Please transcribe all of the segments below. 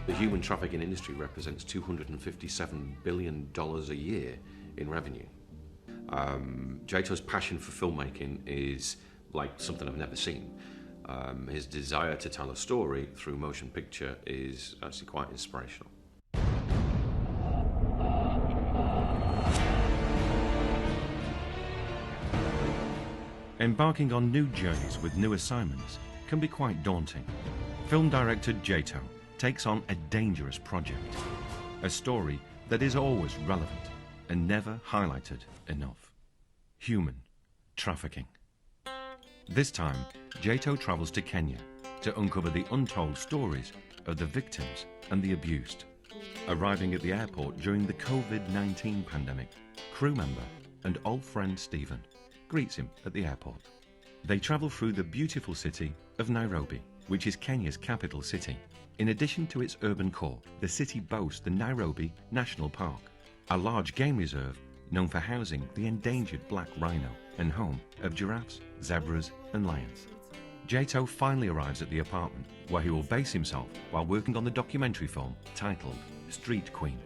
The human trafficking industry represents $257 billion a year in revenue. Jato's passion for filmmaking is like something I've never seen. His desire to tell a story through motion picture is actually quite inspirational. Embarking on new journeys with new assignments can be quite daunting. Film director Jato takes on a dangerous project, a story that is always relevant and never highlighted enough: human trafficking. This time, Jato travels to Kenya to uncover the untold stories of the victims and the abused. Arriving at the airport during the COVID-19 pandemic, crew member and old friend Stephen greets him at the airport. They travel through the beautiful city of Nairobi, which is Kenya's capital city. In addition to its urban core, the city boasts the Nairobi National Park, a large game reserve known for housing the endangered black rhino and home of giraffes, zebras and lions. Jato finally arrives at the apartment where he will base himself while working on the documentary film titled Street Queen.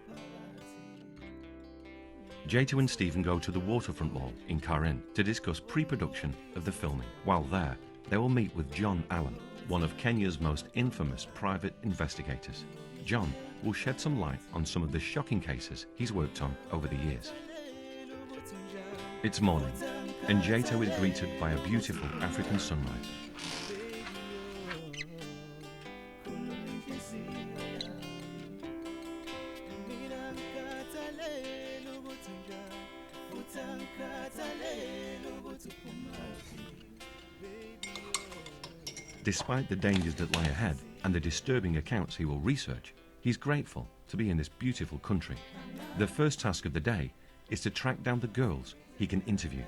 Jato and Stephen go to the waterfront mall in Karen to discuss pre-production of the filming. While there, they will meet with John Allen, one of Kenya's most infamous private investigators. John will shed some light on some of the shocking cases he's worked on over the years. It's morning, and Jato is greeted by a beautiful African sunrise. Despite the dangers that lie ahead and the disturbing accounts he will research, he's grateful to be in this beautiful country. The first task of the day is to track down the girls he can interview.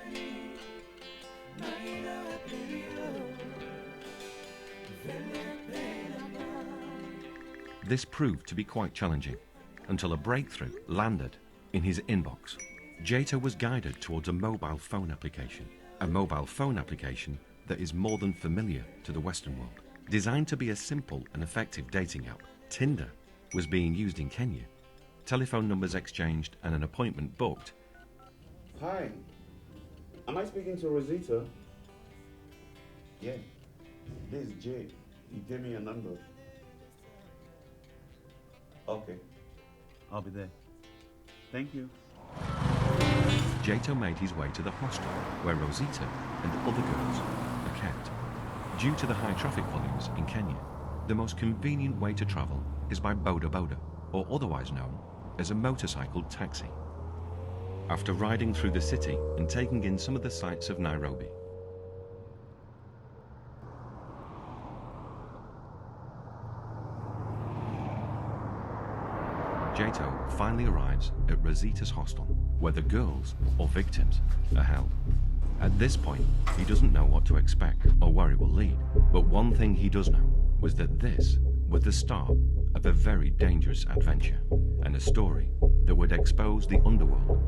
This proved to be quite challenging until a breakthrough landed in his inbox. Jato was guided towards a mobile phone application that is more than familiar to the Western world. Designed to be a simple and effective dating app, Tinder was being used in Kenya. Telephone numbers exchanged and an appointment booked. Hi, am I speaking to Rosita? Yeah, this is Jay. You gave me your number. Okay, I'll be there. Thank you. Jato made his way to the hostel where Rosita and other girls are kept. Due to the high traffic volumes in Kenya, the most convenient way to travel is by boda boda, or otherwise known as a motorcycle taxi. After riding through the city and taking in some of the sights of Nairobi, Jato finally arrives at Rosita's hostel, where the girls, or victims, are held. At this point, he doesn't know what to expect or where it will lead, but one thing he does know was that this was the start of a very dangerous adventure, and a story that would expose the underworld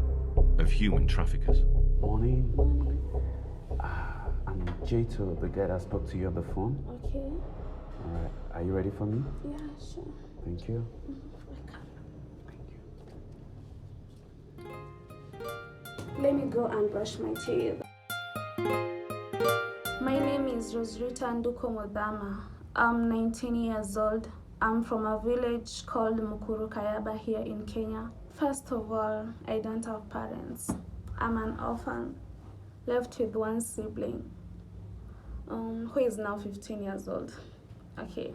of human traffickers. Morning. I'm Jato, the guy that spoke to you on the phone. Okay. Alright, are you ready for me? Yeah, sure. Thank you. Let me go and brush my teeth. My name is Rosrita Nduko Modama. I'm 19 years old. I'm from a village called Mukuru Kayaba here in Kenya. First of all, I don't have parents. I'm an orphan, left with one sibling, who is now 15 years old. Okay,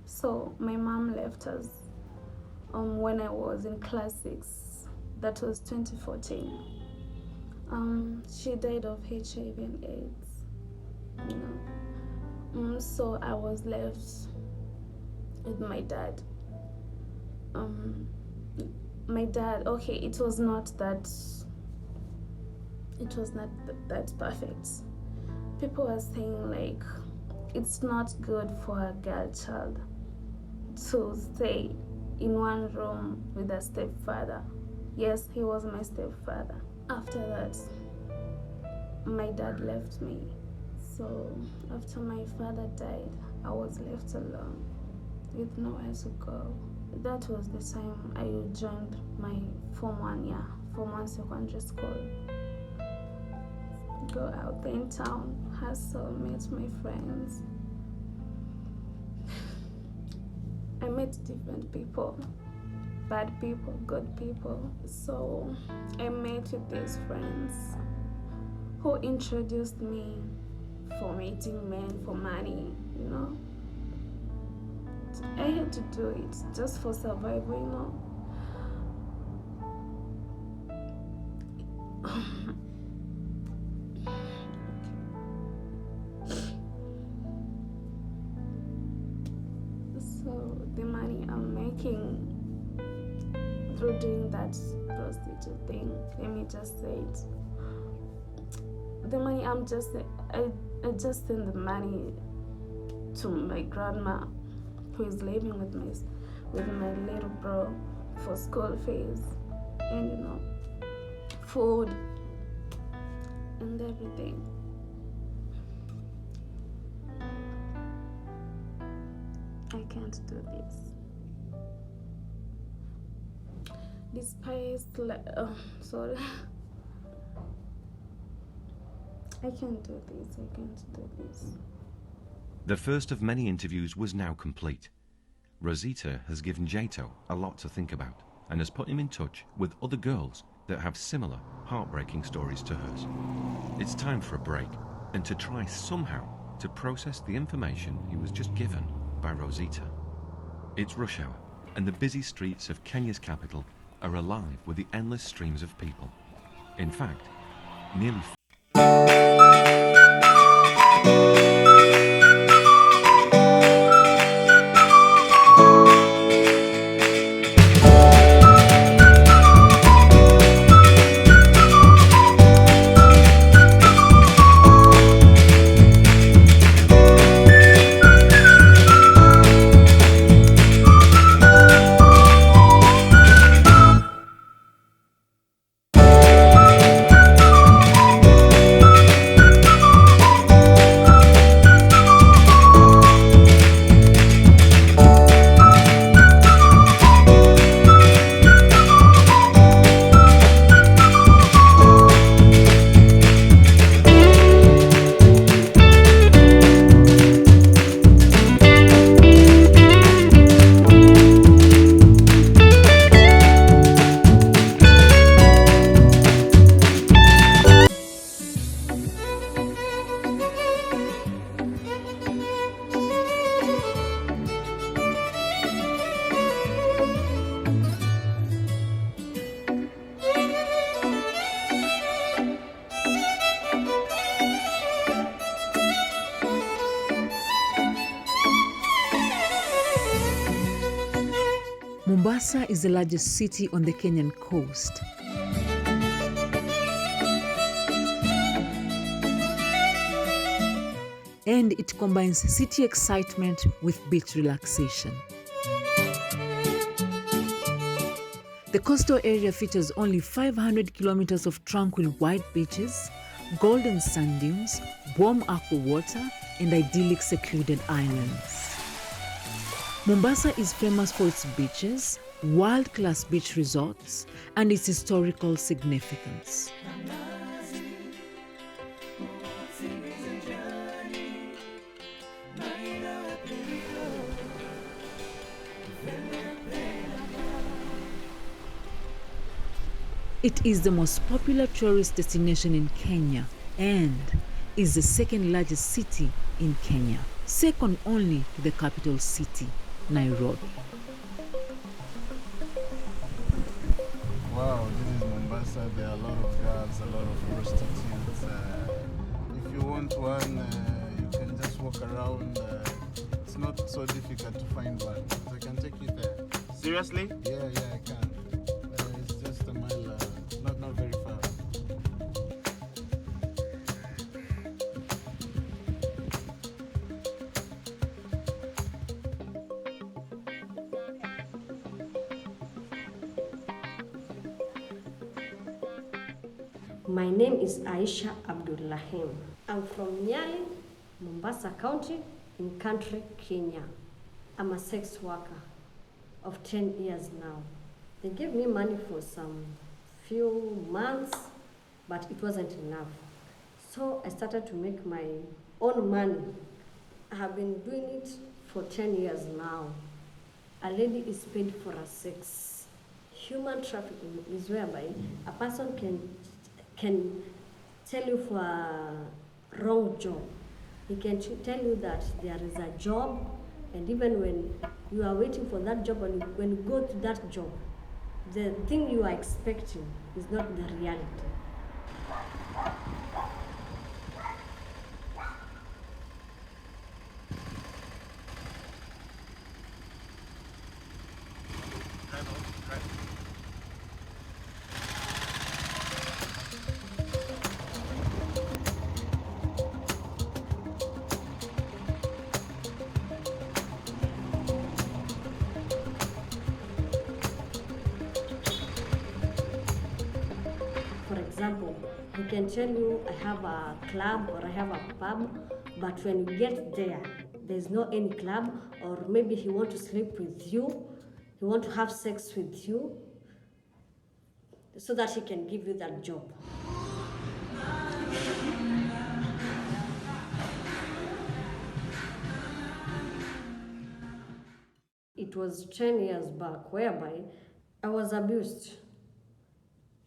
so my mom left us when I was in class 6. That was 2014. She died of HIV and AIDS, you know. So I was left with my dad. My dad, okay, it was not that perfect. People were saying like, it's not good for a girl child to stay in one room with a stepfather. Yes, he was my stepfather. After that, my dad left me. So after my father died, I was left alone with nowhere to go. That was the time I joined my Form 1 year, Form 1 secondary school. Go out there in town, hustle, meet my friends. I met different people, bad people, good people. So I met with these friends who introduced me for meeting men for money, you know. I had to do it just for survival, you know. So the money I'm making through doing that prostitute thing, let me just say it. The money I just send the money to my grandma, who is living with my little bro for school fees and, you know, food and everything. I can't do this. Despite, sorry. I can't do this. I can't do this. The first of many interviews was now complete. Rosita has given Jato a lot to think about and has put him in touch with other girls that have similar heartbreaking stories to hers. It's time for a break and to try somehow to process the information he was just given by Rosita. It's rush hour and the busy streets of Kenya's capital are alive with the endless streams of people. In fact, nearly Mombasa is the largest city on the Kenyan coast. And it combines city excitement with beach relaxation. The coastal area features only 500 kilometers of tranquil white beaches, golden sand dunes, warm aqua water, and idyllic secluded islands. Mombasa is famous for its beaches, world-class beach resorts, and its historical significance. It is the most popular tourist destination in Kenya and is the second largest city in Kenya, second only to the capital city, Nairobi. Wow, this is Mombasa. There are a lot of girls, a lot of prostitutes. If you want one, you can just walk around. It's not so difficult to find one. I can take you there. Seriously? Yeah, I can. It's just a mile, not very far. My name is Aisha Abdullahim. I'm from Nyali, Mombasa County, in country Kenya. I'm a sex worker. of 10 years now. They gave me money for some few months, but it wasn't enough. So I started to make my own money. I have been doing it for 10 years now. A lady is paid for her sex. Human trafficking is whereby a person can tell you for a wrong job. He can tell you that there is a job, and even when you are waiting for that job, and when you go to that job, the thing you are expecting is not the reality. For example, he can tell you, I have a club or I have a pub, but when you get there, there's no any club, or maybe he want to sleep with you, he want to have sex with you, so that he can give you that job. It was 10 years back whereby I was abused.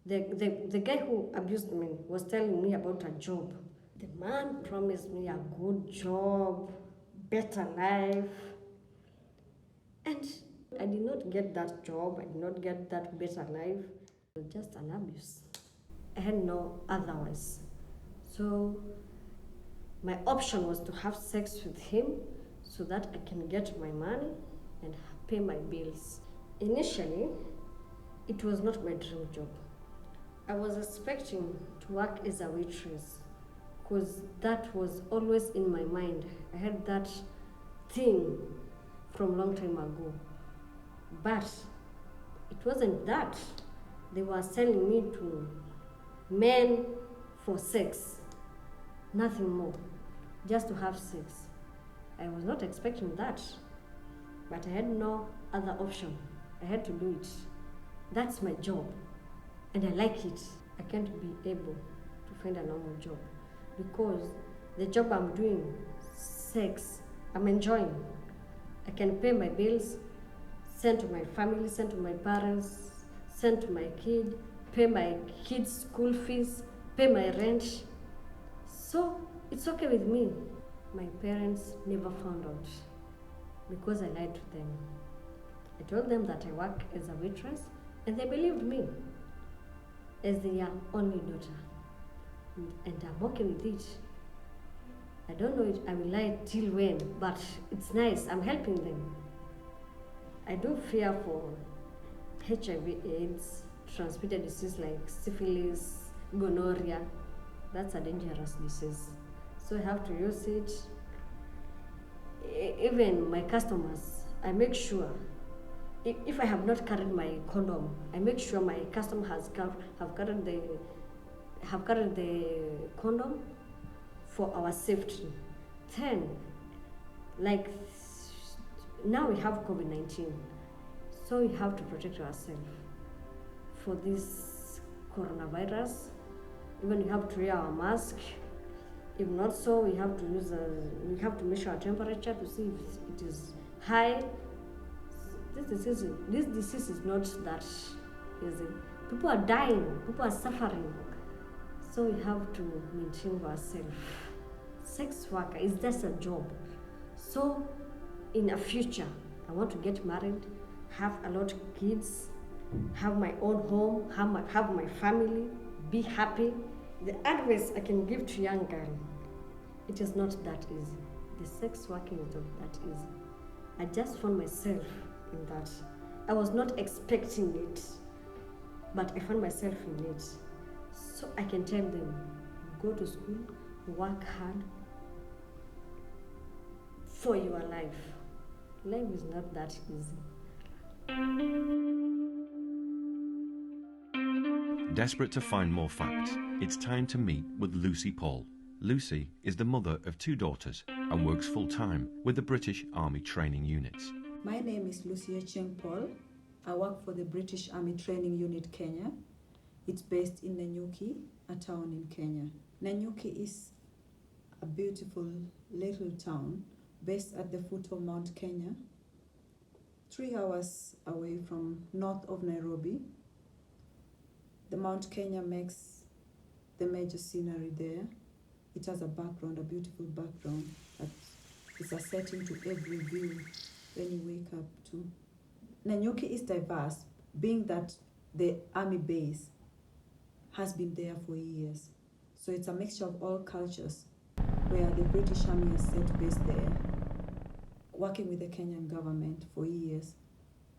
The guy who abused me was telling me about a job. The man promised me a good job, better life. And I did not get that job, I did not get that better life. It was just an abuse. I had no otherwise. So my option was to have sex with him so that I can get my money and pay my bills. Initially, it was not my dream job. I was expecting to work as a waitress because that was always in my mind. I had that thing from a long time ago. But it wasn't that. They were selling me to men for sex, nothing more, just to have sex. I was not expecting that, but I had no other option. I had to do it. That's my job, and I like it. I can't be able to find a normal job because the job I'm doing, sex, I'm enjoying. I can pay my bills, send to my family, send to my parents, send to my kid, pay my kids' school fees, pay my rent. So it's okay with me. My parents never found out because I lied to them. I told them that I work as a waitress and they believed me as their only daughter. And I'm okay with it. I don't know if I will lie till when, but it's nice, I'm helping them. I do fear for HIV/AIDS, transmitted disease like syphilis, gonorrhea. That's a dangerous disease. So I have to use it. Even my customers, I make sure, if I have not carried my condom, I make sure my customer have carried the condom for our safety. Then, like now we have COVID-19, so we have to protect ourselves for this coronavirus. Even we have to wear our mask. If not so, we have to measure our temperature to see if it is high. This disease is not that easy. People are dying, people are suffering. So we have to maintain ourselves. Sex worker is just a job. So in the future, I want to get married, have a lot of kids, have my own home, have my family, be happy. The advice I can give to young girl, it is not that easy. The sex working is not that easy. I just found myself in that. I was not expecting it, but I found myself in it. So I can tell them, go to school, work hard for your life. Life is not that easy. Desperate to find more facts, it's time to meet with Lucy Paul. Lucy is the mother of 2 daughters and works full-time with the British Army training units. My name is Lucia Cheng Paul. I work for the British Army Training Unit Kenya. It's based in Nanyuki, a town in Kenya. Nanyuki is a beautiful little town based at the foot of Mount Kenya, 3 hours away from north of Nairobi. The Mount Kenya makes the major scenery there. It has a background, a beautiful background that is a setting to every view when you wake up to. Nanyuki is diverse, being that the army base has been there for years. So it's a mixture of all cultures, where the British Army has set base there, working with the Kenyan government for years.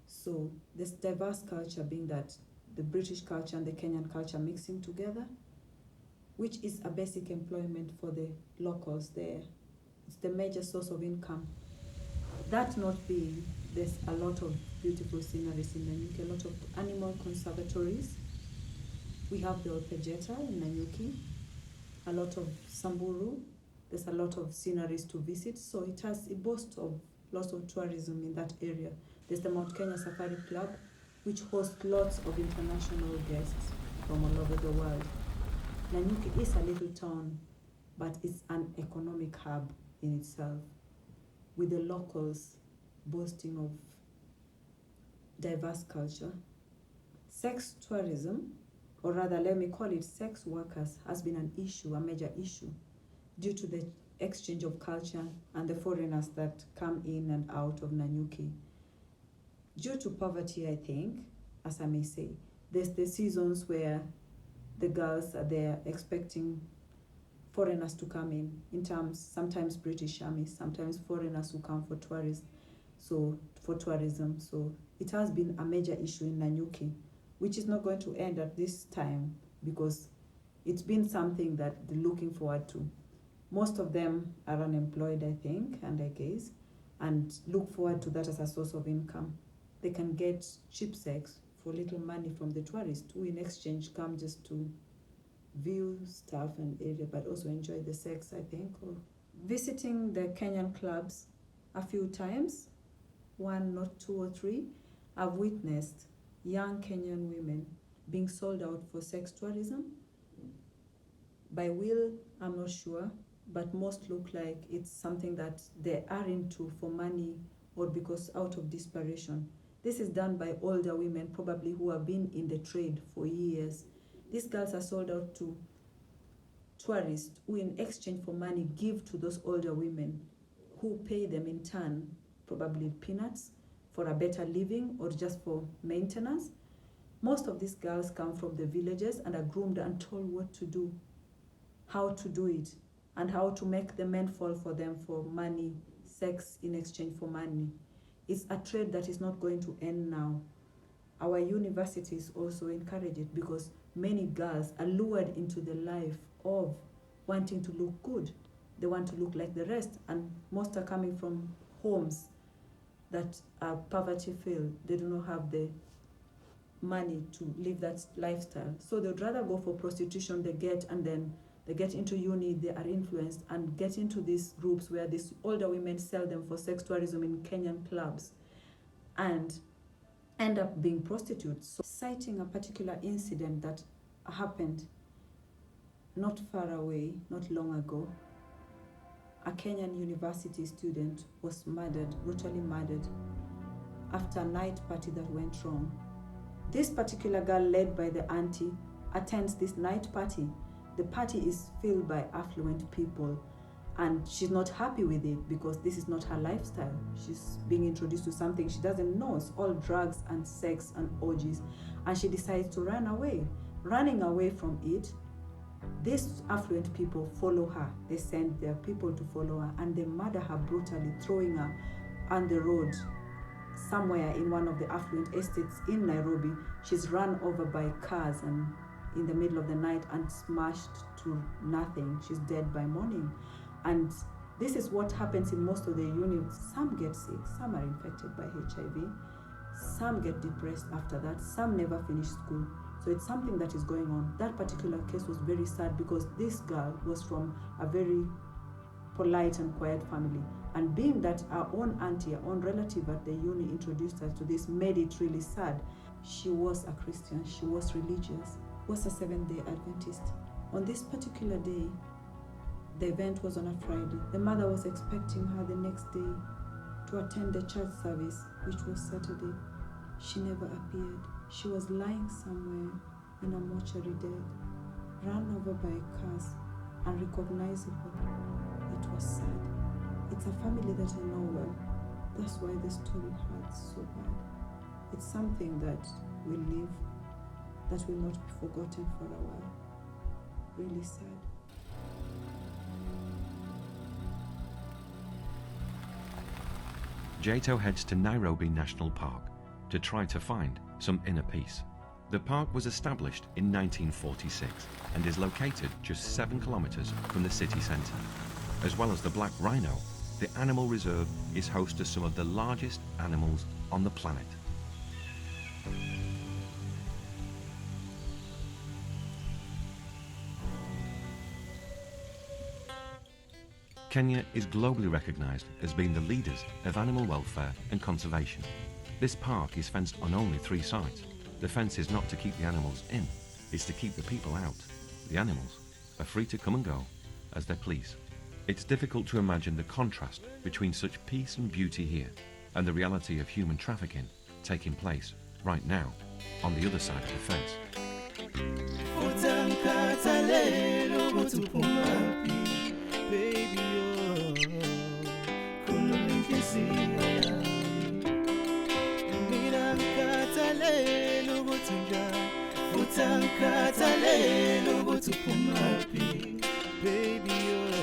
So this diverse culture, being that the British culture and the Kenyan culture mixing together, which is a basic employment for the locals there. It's the major source of income. That not being, there's a lot of beautiful sceneries in Nanyuki, a lot of animal conservatories. We have the Ehijator in Nanyuki, a lot of Samburu. There's a lot of sceneries to visit, so it boasts of lots of tourism in that area. There's the Mount Kenya Safari Club, which hosts lots of international guests from all over the world. Nanyuki is a little town, but it's an economic hub in itself, with the locals boasting of diverse culture. Sex tourism, or rather let me call it sex workers, has been an issue, a major issue, due to the exchange of culture and the foreigners that come in and out of Nanyuki. Due to poverty, I think, as I may say, there's the seasons where the girls are there expecting foreigners to come in terms, sometimes British Army, sometimes foreigners who come for tourism. So it has been a major issue in Nanyuki, which is not going to end at this time, because it's been something that they're looking forward to. Most of them are unemployed, I think, and I guess, and look forward to that as a source of income. They can get cheap sex for little money from the tourists who in exchange come just to view stuff and area, but also enjoy the sex, I think. Or visiting the Kenyan clubs a few times, 1, not 2 or 3, I've witnessed young Kenyan women being sold out for sex tourism. By will, I'm not sure, but most look like it's something that they are into for money or because out of desperation. This is done by older women, probably who have been in the trade for years. These girls are sold out to tourists who in exchange for money give to those older women who pay them in turn, probably peanuts, for a better living or just for maintenance. Most of these girls come from the villages and are groomed and told what to do, how to do it, and how to make the men fall for them for money, sex in exchange for money. It's a trade that is not going to end now. Our universities also encourage it because many girls are lured into the life of wanting to look good. They want to look like the rest, and most are coming from homes that are poverty-filled. They do not have the money to live that lifestyle. So they'd rather go for prostitution, they get into uni, they are influenced and get into these groups where these older women sell them for sex tourism in Kenyan clubs and end up being prostitutes. So, citing a particular incident that happened not far away, not long ago, a Kenyan university student was murdered, brutally murdered, after a night party that went wrong. This particular girl, led by the auntie, attends this night party. The party is filled by affluent people, and she's not happy with it because this is not her lifestyle. She's being introduced to something she doesn't know. It's all drugs and sex and orgies, and she decides to run away. Running away from it, these affluent people follow her. They send their people to follow her, and they murder her brutally, throwing her on the road somewhere in one of the affluent estates in Nairobi. She's run over by cars and in the middle of the night and smashed to nothing. She's dead by morning. And this is what happens in most of the units. Some get sick, some are infected by HIV, some get depressed after that, some never finish school. So it's something that is going on. That particular case was very sad because this girl was from a very polite and quiet family. And being that our own auntie, our own relative at the uni introduced us to this, made it really sad. She was a Christian, she was religious, was a Seventh-day Adventist. On this particular day, the event was on a Friday. The mother was expecting her the next day to attend the church service, which was Saturday. She never appeared. She was lying somewhere in a mortuary dead, run over by cars, unrecognizable. It was sad. It's a family that I know well. That's why the story hurts so bad. It's something that will live, that will not be forgotten for a while. Really sad. Jato heads to Nairobi National Park to try to find some inner peace. The park was established in 1946 and is located just 7 kilometers from the city centre. As well as the black rhino, the animal reserve is host to some of the largest animals on the planet. Kenya is globally recognised as being the leaders of animal welfare and conservation. This park is fenced on only 3 sides. The fence is not to keep the animals in, it's to keep the people out. The animals are free to come and go as they please. It's difficult to imagine the contrast between such peace and beauty here and the reality of human trafficking taking place right now on the other side of the fence. Baby, oh,